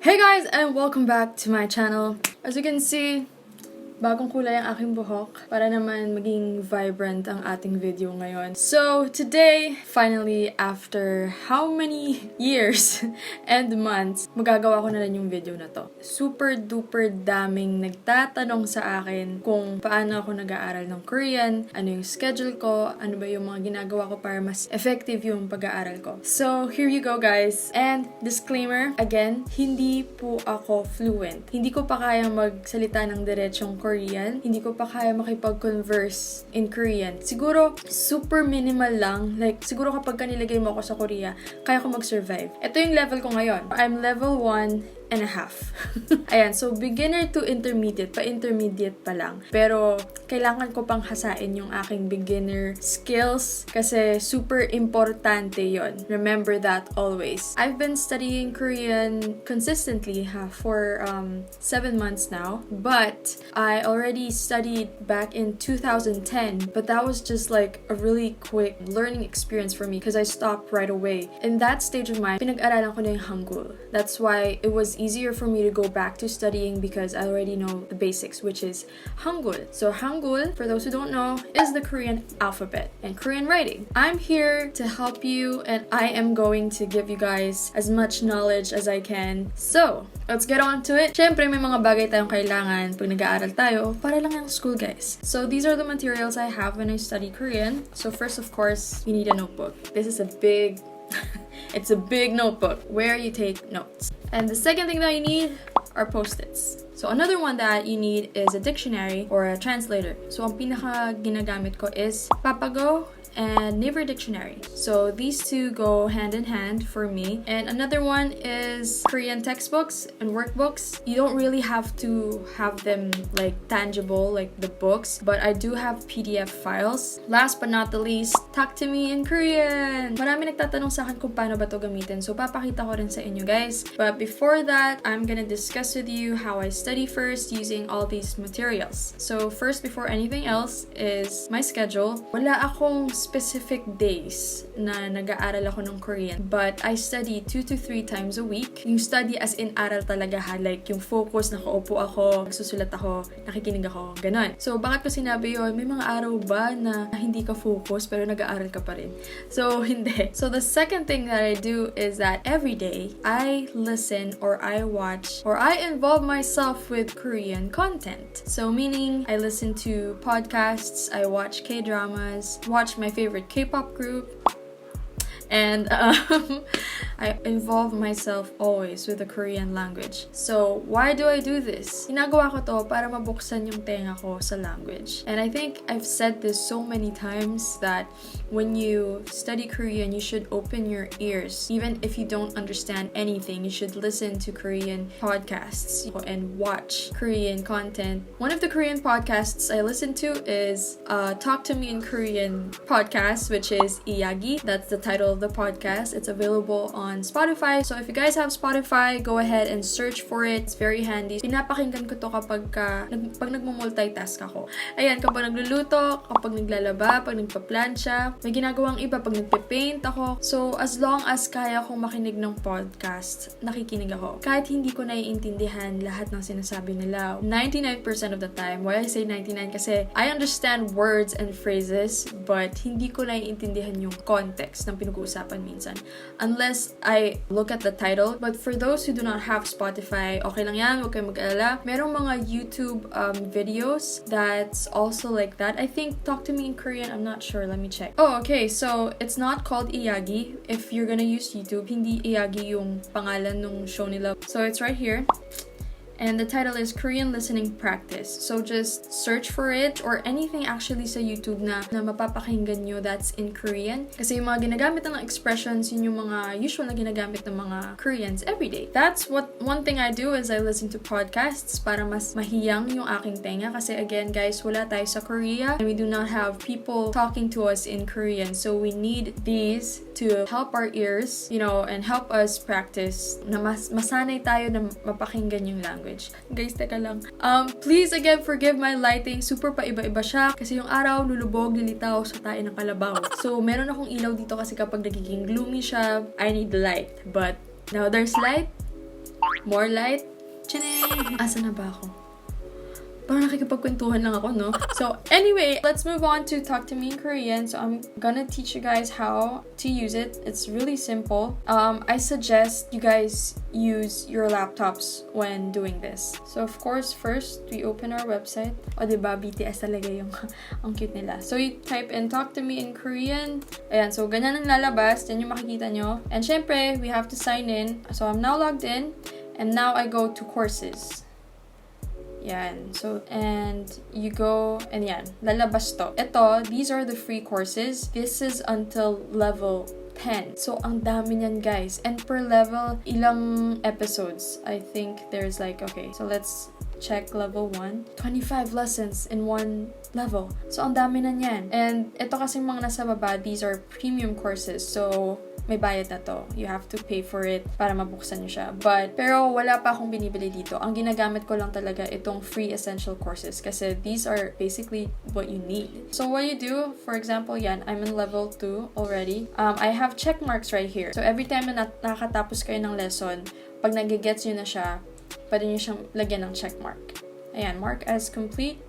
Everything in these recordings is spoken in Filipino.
Hey guys, and welcome back to my channel. As you can see, bagong kulay ang aking buhok para naman maging vibrant ang ating video ngayon. So, today, finally, after how many years and months, magagawa ko na rin yung video na to. Super duper daming nagtatanong sa akin kung paano ako nag-aaral ng Korean, ano yung schedule ko, ano ba yung mga ginagawa ko para mas effective yung pag-aaral ko. So, here you go guys. And disclaimer, again, hindi po ako fluent. Hindi ko pa kaya magsalita ng diretsong Korean. Hindi ko pa kaya makipag-converse in Korean. Siguro, super minimal lang. Like, siguro kapag nilagay mo ako sa Korea, kaya ko mag-survive. Ito yung level ko ngayon. I'm level 1.5. Ayan, so beginner to intermediate. Pa-intermediate pa lang. Pero, kailangan ko pang hasain yung aking beginner skills kasi super importante yon. Remember that always. I've been studying Korean consistently for 7 months now. But, I already studied back in 2010. But that was just like a really quick learning experience for me because I stopped right away. In that stage of mine, pinag-aralan ko na yung Hangul. That's why it was easier for me to go back to studying because I already know the basics, which is Hangul. So Hangul, for those who don't know, is the Korean alphabet and Korean writing. I'm here to help you and I am going to give you guys as much knowledge as I can. So, let's get on to it. Syempre, may mga bagay tayong kailangan pag nag-aaral tayo para lang yung school, guys. So, these are the materials I have when I study Korean. So, first, of course, you need a notebook. This is a big... it's a big notebook where you take notes. And the second thing that you need are post-its. So another one that you need is a dictionary or a translator. So ang pinaka ginagamit ko is Papago and Naver Dictionary. So these two go hand in hand for me. And another one is Korean textbooks and workbooks. You don't really have to have them like tangible like the books, but I do have PDF files. Last but not the least, talk to me in Korean. Marami nagtatanong sa akin kung paano ba to gamitin. So papakita ko rin sa inyo guys. But before that, I'm gonna discuss with you how I study first using all these materials. So first, before anything else, is my schedule. Wala akong specific days na nag-aaral ako ng Korean, but I study 2 to 3 times a week. Yung study as in aral talaga ha, like yung focus, nakaupo ako, nagsusulat ako, nakikinig ako, ganon. So bakit ko sinabi yun? May mga araw ba na hindi ka focus pero nag-aaral ka pa rin? So hindi. So the second thing that I do is that every day I listen or I watch or I involve myself with Korean content. So meaning I listen to podcasts, I watch K-dramas, watch my favorite K-pop group, and I involve myself always with the Korean language. So, why do I do this? Ginagawa ko to para mabuksan yung tenga ko sa language. And I think I've said this so many times that when you study Korean, you should open your ears. Even if you don't understand anything, you should listen to Korean podcasts and watch Korean content. One of the Korean podcasts I listen to is Talk to Me in Korean podcast, which is Iyagi. That's the title of the podcast. It's available on Spotify. So if you guys have Spotify, go ahead and search for it. It's very handy. Pinapakinggan ko to kapag nagmo-multitask ako. Ayan, kapag nagluluto, kapag naglalaba, pag nagpa-plancha, may ginagawang iba pag nagpe-paint ako. So as long as kaya kong makinig ng podcast, nakikinig ako. Kahit hindi ko naiintindihan lahat ng sinasabi nila. 99% of the time. Why I say 99? Kasi I understand words and phrases, but hindi ko naiintindihan yung context ng pinag-uusapan minsan. Unless I look at the title. But for those who do not have Spotify, okay lang yan, huwag kayong mag-alala. Merong mga YouTube videos that's also like that. I think Talk to Me in Korean, I'm not sure. Let me check. Oh, okay. So, it's not called Iyagi. If you're gonna use YouTube, hindi Iyagi yung pangalan ng show nila. So, it's right here. And the title is Korean Listening Practice. So just search for it or anything actually sa YouTube na mapapakinggan nyo that's in Korean. Kasi yung mga ginagamit ng expressions, yun yung mga usual na ginagamit ng mga Koreans everyday. That's one thing I do is I listen to podcasts para mas mahiyang yung aking tenga. Kasi again guys, wala tayo sa Korea and we do not have people talking to us in Korean. So we need these to help our ears, and help us practice na masanay tayo na mapakinggan yung language. Guys, teka lang. Please again forgive my lighting. Super pa iba-iba siya. Kasi yung araw, lulubog, lilitaw sa tayo ng kalabaw. So, meron akong ilaw dito kasi kapag nagiging gloomy siya, I need the light. But, now there's light. More light. Tchaning! Asa na ba ako? Parang nakikipagkwentuhan lang ako, no? So, anyway, let's move on to Talk to Me in Korean. So, I'm gonna teach you guys how to use it. It's really simple. I suggest you guys use your laptops when doing this. So, of course, first, we open our website. O, diba? BTS talaga yung ang cute nila. So, you type in Talk to Me in Korean. Ayan, so, ganyan ang lalabas. Yan yung makikita nyo. And, syempre, we have to sign in. So, I'm now logged in. And now, I go to Courses. Yan. So, and you go, and yan, lalabas to. Ito, these are the free courses. This is until level 10. So, ang dami niyan, guys. And per level, ilang episodes? I think there's like, okay, so let's check level 1. 25 lessons in one level. So, ang dami na niyan. And ito kasi mga nasa baba, these are premium courses. So, may bayad na to. You have to pay for it para mabuksan nyo siya. Pero wala pa akong binibili dito. Ang ginagamit ko lang talaga itong free essential courses kasi these are basically what you need. So what you do, for example, yan, I'm in level 2 already. I have check marks right here. So every time na nakakatapos kayo ng lesson, pag nagigets nyo na siya, pwede nyo siyang lagyan ng check mark. Ayan, mark as complete.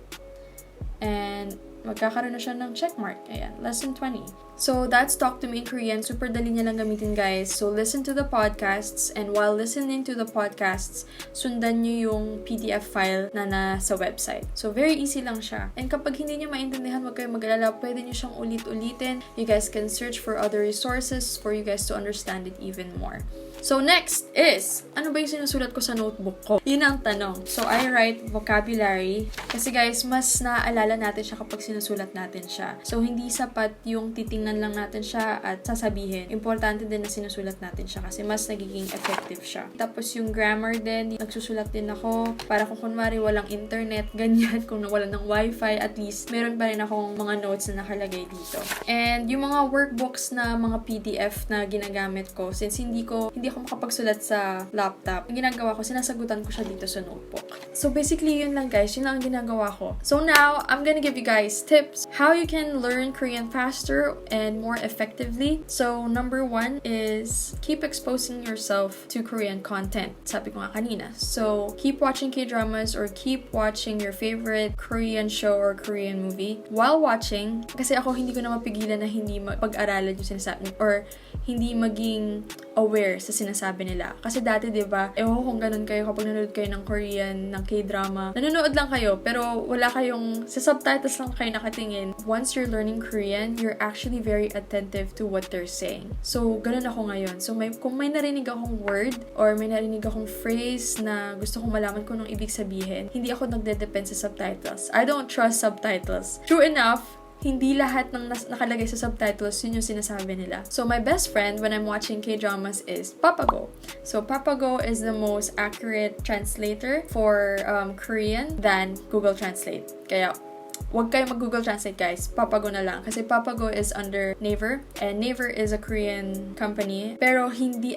And magkakaroon na siya ng check mark. Ayan, lesson 20. So, that's Talk to Me in Korean. Super dali niya lang gamitin, guys. So, listen to the podcasts, and while listening to the podcasts, sundan niyo yung PDF file na nasa website. So, very easy lang siya. And kapag hindi niyo maintindihan, wag kayong mag-alala, pwede niyo siyang ulit-ulitin. You guys can search for other resources for you guys to understand it even more. So, next is, ano ba yung sinusulat ko sa notebook ko? Yun ang tanong. So, I write vocabulary. Kasi guys, mas naaalala natin siya kapag sinusulat natin siya. So, hindi sapat yung titingnan lang natin siya at sasabihin. Importante din na sinusulat natin siya kasi mas nagiging effective siya. Tapos, yung grammar din, nagsusulat din ako. Para kung kunwari walang internet, ganyan. Kung wala ng wifi, at least, meron pa rin akong mga notes na nakalagay dito. And yung mga workbooks na mga PDF na ginagamit ko, since hindi ako makapagsulat sa laptop, ang ginagawa ko, sinasagutan ko siya dito sa notebook. So basically, yun lang guys, yun ang ginagawa ko. So now, I'm gonna give you guys tips how you can learn Korean faster and more effectively. So number 1 is keep exposing yourself to Korean content. Sabi ko nga kanina. So keep watching K-dramas or keep watching your favorite Korean show or Korean movie. While watching, kasi ako hindi ko na mapigilan na hindi pag-aralan yung sinasabi or hindi maging aware sa sinasabi nila. Kasi dati, di ba, ewan ko kung ganun kayo kapag nanonood kayo ng Korean, ng K-drama. Nanonood lang kayo, pero wala kayong, sa subtitles lang kayo nakatingin. Once you're learning Korean, you're actually very attentive to what they're saying. So, ganun ako ngayon. So, kung may narinig akong word or may narinig akong phrase na gusto kong malaman kung anong ibig sabihin, hindi ako nagde-depend sa subtitles. I don't trust subtitles. True enough, hindi lahat ng nakalagay sa subtitles yun yung sinasabi nila. So, my best friend when I'm watching K-dramas is Papago. So, Papago is the most accurate translator for Korean than Google Translate. Kaya, huwag kayo mag-Google Translate, guys. Papago na lang. Kasi Papago is under Naver. And Naver is a Korean company. Pero hindi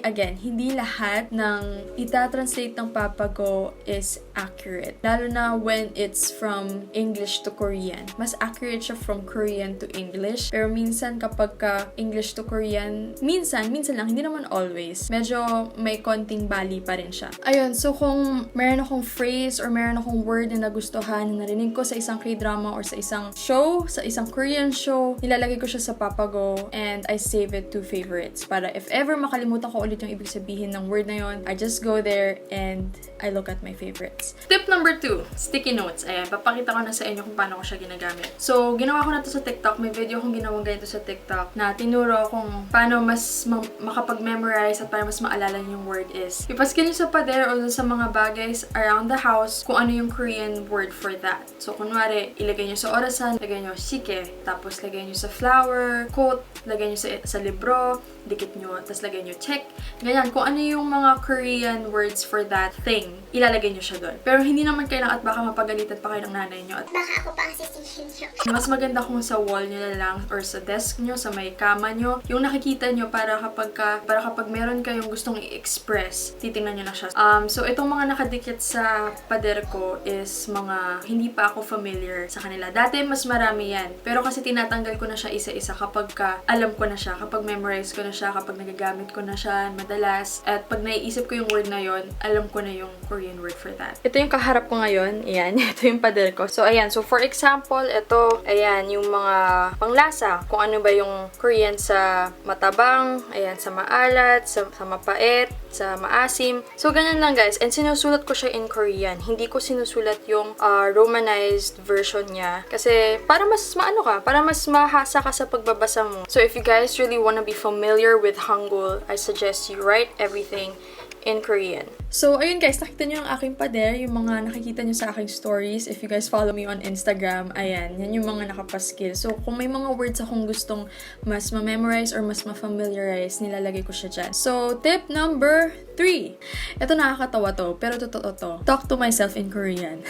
lahat ng itatranslate ng Papago is accurate. Lalo na when it's from English to Korean. Mas accurate siya from Korean to English. Pero minsan kapag ka English to Korean, minsan lang, hindi naman always. Medyo may konting bali pa rin siya. Ayun, so kung meron akong phrase or meron akong word na nagustuhan, na narinig ko sa isang K-drama or sa isang show, sa isang Korean show, nilalagay ko siya sa Papago and I save it to favorites. Para if ever makalimutan ko ulit yung ibig sabihin ng word na yon, I just go there and I look at my favorites. Tip number 2, sticky notes. Ayan, papakita ko na sa inyo kung paano ko siya ginagamit. So, ginawa ko na to sa TikTok. May video kong ginawang ganito sa TikTok na tinuro kung paano mas makapag-memorize at para mas maalala yung word is. Ipaskin nyo sa pader o sa mga bagay around the house kung ano yung Korean word for that. So, kunwari, ilagay nyo sa orasan, lagay nyo shike, tapos lagay nyo sa flower, quote, lagay nyo sa libro, dikit nyo, tapos lagay nyo check. Ganyan, kung ano yung mga Korean words for that thing, ilalagay nyo siya doon. Pero hindi naman kailangan at baka mapagalitan pa kayo ng nanay nyo. At baka ako pa ang sisihin nyo. Mas maganda kung sa wall nyo na lang or sa desk nyo, sa may kama nyo, yung nakikita nyo para kapag meron kayong gustong i-express, titingnan nyo na siya. So, itong mga nakadikit sa pader ko is mga hindi pa ako familiar sa kanila. Dati mas marami yan. Pero kasi tinatanggal ko na siya isa-isa kapag alam ko na siya, kapag memorize ko na siya, kapag nagagamit ko na siya madalas. At pag naiisip ko yung word na yon, alam ko na yung Korean word for that. Ito yung kaharap ko ngayon. Ayan, ito yung pader ko. So, ayan. So, for example, ito, ayan, yung mga panglasa. Kung ano ba yung Korean sa matabang, ayan, sa maalat, sa mapait, sa maasim. So, ganyan lang guys. And sinusulat ko siya in Korean. Hindi ko sinusulat yung romanized version niya. Kasi, para mas maano ka, para mas mahasa ka sa pagbabasa mo. So, if you guys really wanna be familiar with Hangul, I suggest you write everything in Korean. So, ayun guys, nakita nyo yung aking pader, yung mga nakikita nyo sa aking stories. If you guys follow me on Instagram, ayan, yan yung mga nakapaskil. So, kung may mga words akong gustong mas ma-memorize or mas ma-familiarize, nilalagay ko siya dyan. So, tip number 3. Ito nakakatawa to, pero totoo to. Talk to myself in Korean.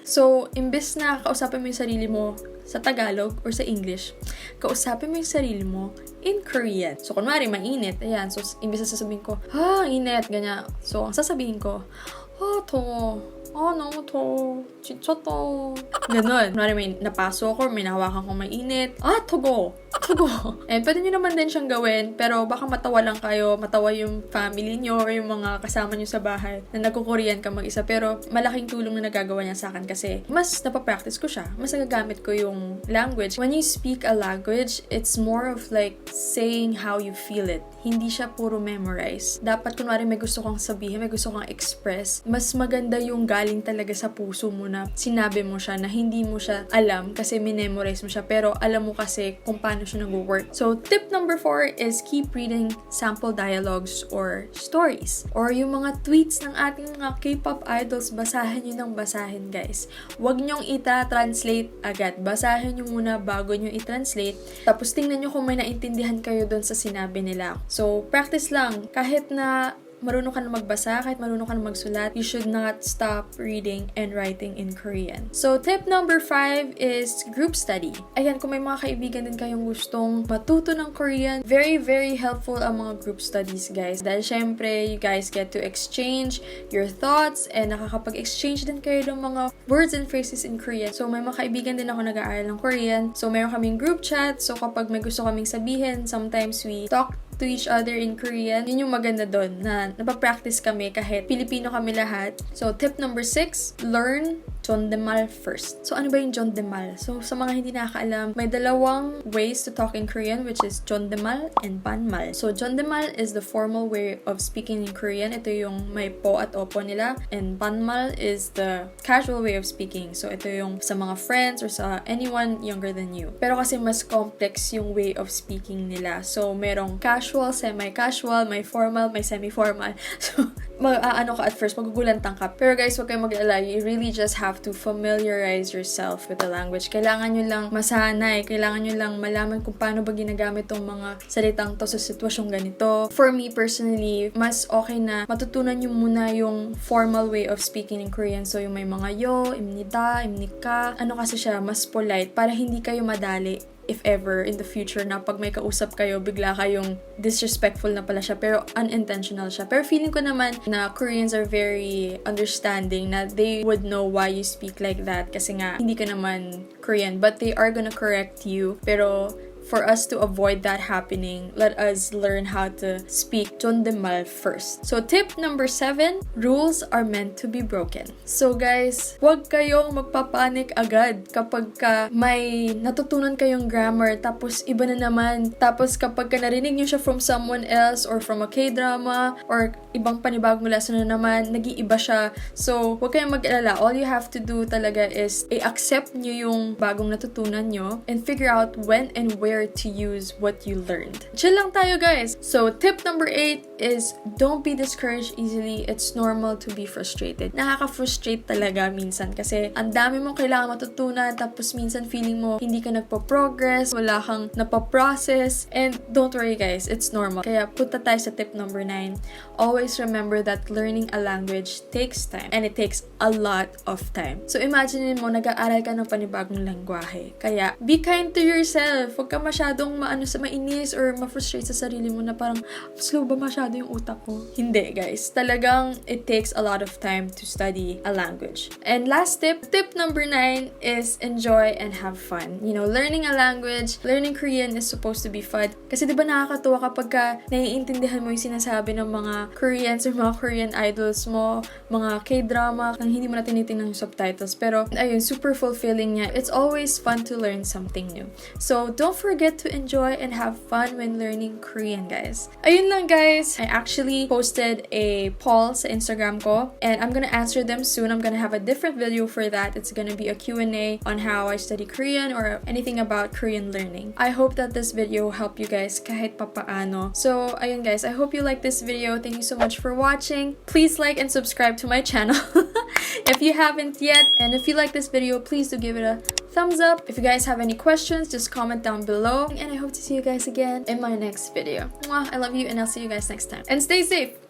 So, imbes na kausapin mo yung sarili mo sa Tagalog or sa English, kausapin mo yung sarili mo in Korean. So, kunwari, mainit. Ayan. So, imbes na sasabihin ko, init. Ganyan. So, ang sasabihin ko, to. No, to. Chichoto. Ganon. Kunwari, may napaso ko, may nahawakan ko mainit. Togo. And pwede nyo naman din siyang gawin, pero baka matawa lang kayo, matawa yung family nyo or yung mga kasama nyo sa bahay na nagko-Korean ka mag-isa. Pero malaking tulong na nagagawa niya sa akin kasi mas napapractice ko siya. Mas nagagamit ko yung language. When you speak a language, it's more of like saying how you feel it. Hindi siya puro memorize. Dapat kunwari may gusto kang sabihin, may gusto kang express, mas maganda yung galing talaga sa puso mo na sinabi mo siya na hindi mo siya alam kasi minemorize mo siya pero alam mo kasi kung paano siya nag-work. So, tip number 4 is keep reading sample dialogues or stories. Or yung mga tweets ng ating mga K-pop idols, basahin nyo ng basahin, guys. Huwag nyong ita-translate agad. Basahin nyo muna bago nyo i-translate. Tapos, tingnan nyo kung may naintindihan kayo doon sa sinabi nila. So, practice lang. Kahit na marunong ka na magbasa, kahit marunong ka na magsulat, you should not stop reading and writing in Korean. So, tip number 5 is group study. Ayan, kung may mga kaibigan din kayong gustong matuto ng Korean, very, very helpful ang mga group studies, guys. Dahil syempre, you guys get to exchange your thoughts and nakakapag-exchange din kayo ng mga words and phrases in Korean. So, may mga kaibigan din ako nag-aaral ng Korean. So, meron kaming group chat. So, kapag may gusto kaming sabihin, sometimes we talk to each other in Korean. Yun yung maganda doon, na napapractice kami kahit Pilipino kami lahat. So, tip number 6, learn 존댓말 first. So, ano ba yung 존댓말? So, sa mga hindi nakakaalam, may dalawang ways to talk in Korean, which is 존댓말 and 반말. So, 존댓말 is the formal way of speaking in Korean. Ito yung may po at opo nila. And 반말 is the casual way of speaking. So, ito yung sa mga friends or sa anyone younger than you. Pero kasi mas complex yung way of speaking nila. So, merong casual, semi-casual, may formal, may semi-formal. So, ano ka at first, magugulantang ka. Pero guys, huwag kayong mag-alala. You really just have to familiarize yourself with the language. Kailangan nyo lang masanay. Kailangan nyo lang malaman kung paano ba ginagamit tong mga salitang to sa sitwasyong ganito. For me, personally, mas okay na matutunan nyo muna yung formal way of speaking in Korean. So, yung may mga yo, imnida, imnika. Ano kasi siya, mas polite para hindi kayo madali. If ever, in the future, na pag may kausap kayo, bigla kayong disrespectful na pala siya, pero unintentional siya. Pero feeling ko naman na Koreans are very understanding, na they would know why you speak like that, kasi nga, hindi ka naman Korean, but they are gonna correct you. Pero, for us to avoid that happening, let us learn how to speak 존댓말 first. So, tip number 7, rules are meant to be broken. So, guys, huwag kayong magpapanik agad kapag may natutunan kayong grammar, tapos iba na naman. Tapos, kapag narinig nyo siya from someone else or from a K-drama or ibang panibagong lesson na naman, nag-iiba siya. So, huwag kayong mag-alala. All you have to do talaga is i-accept nyo yung bagong natutunan nyo and figure out when and where to use what you learned. Chill lang tayo, guys. So, tip number 8 is don't be discouraged easily. It's normal to be frustrated. Nakaka-frustrate talaga minsan kasi ang dami mong kailangan matutunan, tapos minsan feeling mo hindi ka nagpo-progress, wala kang napaprocess, and don't worry, guys, it's normal. Kaya punta tayo sa tip number 9. Always remember that learning a language takes time, and it takes a lot of time. So, imagine mo, nag-aaral ka ng panibagong lengguwahe. Kaya, be kind to yourself. Huwag ka masyadong mainis or ma-frustrate sa sarili mo na parang, slow ba masyado yung utak ko? Hindi, guys. Talagang it takes a lot of time to study a language. And last tip number 9 is enjoy and have fun. You know, learning a language, learning Korean is supposed to be fun. Kasi diba nakakatuwa kapag ka naiintindihan mo yung sinasabi ng mga Koreans or mga Korean idols mo, mga K-drama, nang hindi mo na tinitingnan yung subtitles. Pero, ayun, super fulfilling niya. It's always fun to learn something new. So, don't forget to enjoy and have fun when learning Korean, guys. Ayun lang, guys. I actually posted a poll sa Instagram ko, and I'm gonna answer them soon. I'm gonna have a different video for that. It's gonna be a Q&A on how I study Korean or anything about Korean learning. I hope that this video helped you guys kahit papaano. So, ayun, guys. I hope you like this video. Thank you so much for watching. Please like and subscribe to my channel if you haven't yet. And if you like this video, please do give it a thumbs up. If you guys have any questions, just comment down below. And I hope to see you guys again in my next video. Mwah, I love you, and I'll see you guys next time. And stay safe!